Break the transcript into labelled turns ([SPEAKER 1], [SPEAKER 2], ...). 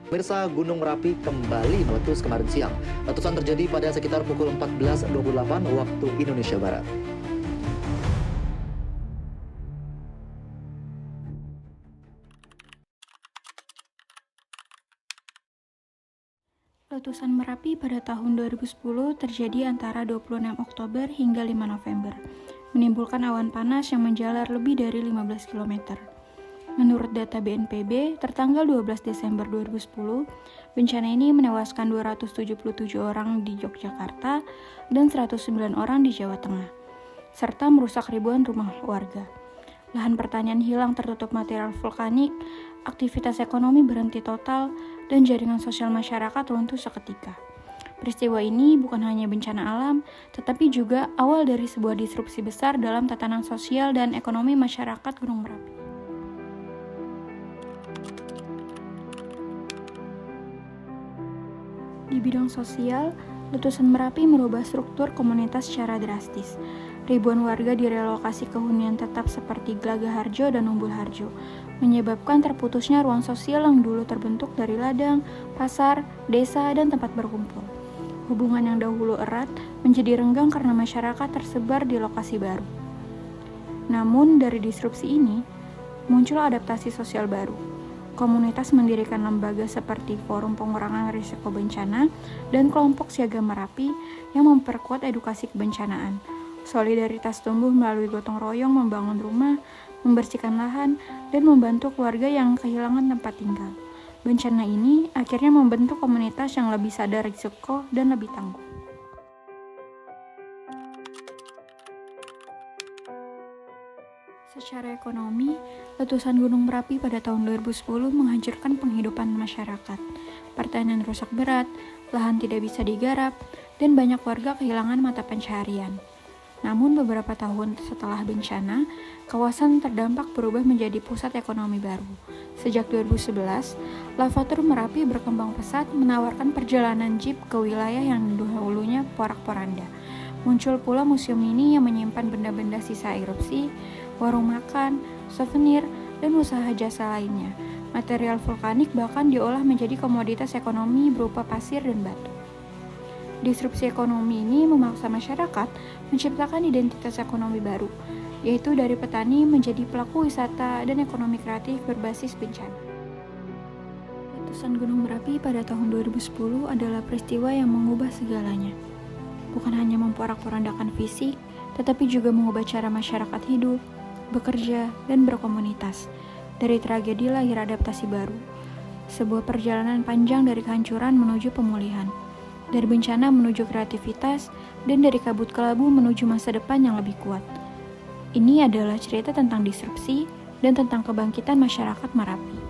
[SPEAKER 1] Pemirsa, Gunung Merapi kembali meletus kemarin siang. Letusan terjadi pada sekitar pukul 14.28 waktu Indonesia Barat.
[SPEAKER 2] Letusan Merapi pada tahun 2010 terjadi antara 26 Oktober hingga 5 November, menimbulkan awan panas yang menjalar lebih dari 15 km. Menurut data BNPB, tertanggal 12 Desember 2010, bencana ini menewaskan 277 orang di Yogyakarta dan 109 orang di Jawa Tengah, serta merusak ribuan rumah warga. Lahan pertanian hilang tertutup material vulkanik, aktivitas ekonomi berhenti total, dan jaringan sosial masyarakat runtuh seketika. Peristiwa ini bukan hanya bencana alam, tetapi juga awal dari sebuah disrupsi besar dalam tatanan sosial dan ekonomi masyarakat Gunung Merapi. Di bidang sosial, letusan Merapi merubah struktur komunitas secara drastis. Ribuan warga direlokasi ke hunian tetap seperti Glagaharjo dan Umbul Harjo, menyebabkan terputusnya ruang sosial yang dulu terbentuk dari ladang, pasar, desa, dan tempat berkumpul. Hubungan yang dahulu erat menjadi renggang karena masyarakat tersebar di lokasi baru. Namun dari disrupsi ini, muncul adaptasi sosial baru. Komunitas mendirikan lembaga seperti Forum Pengurangan Risiko Bencana dan Kelompok Siaga Merapi yang memperkuat edukasi kebencanaan. Solidaritas tumbuh melalui gotong royong membangun rumah, membersihkan lahan, dan membantu keluarga yang kehilangan tempat tinggal. Bencana ini akhirnya membentuk komunitas yang lebih sadar risiko dan lebih tangguh. Secara ekonomi, letusan Gunung Merapi pada tahun 2010 menghancurkan penghidupan masyarakat. Pertanian rusak berat, lahan tidak bisa digarap, dan banyak warga kehilangan mata pencaharian. Namun beberapa tahun setelah bencana, kawasan terdampak berubah menjadi pusat ekonomi baru. Sejak 2011, Lavatur Merapi berkembang pesat menawarkan perjalanan jeep ke wilayah yang dahulunya porak-poranda. Muncul pula museum mini yang menyimpan benda-benda sisa erupsi, warung makan, souvenir, dan usaha jasa lainnya. Material vulkanik bahkan diolah menjadi komoditas ekonomi berupa pasir dan batu. Disrupsi ekonomi ini memaksa masyarakat menciptakan identitas ekonomi baru, yaitu dari petani menjadi pelaku wisata dan ekonomi kreatif berbasis bencana. Letusan Gunung Merapi pada tahun 2010 adalah peristiwa yang mengubah segalanya. Bukan hanya memporak-porandakan fisik, tetapi juga mengubah cara masyarakat hidup, bekerja, dan berkomunitas. Dari tragedi lahir adaptasi baru, sebuah perjalanan panjang dari kehancuran menuju pemulihan, dari bencana menuju kreativitas, dan dari kabut kelabu menuju masa depan yang lebih kuat. Ini adalah cerita tentang disrupsi dan tentang kebangkitan masyarakat Merapi.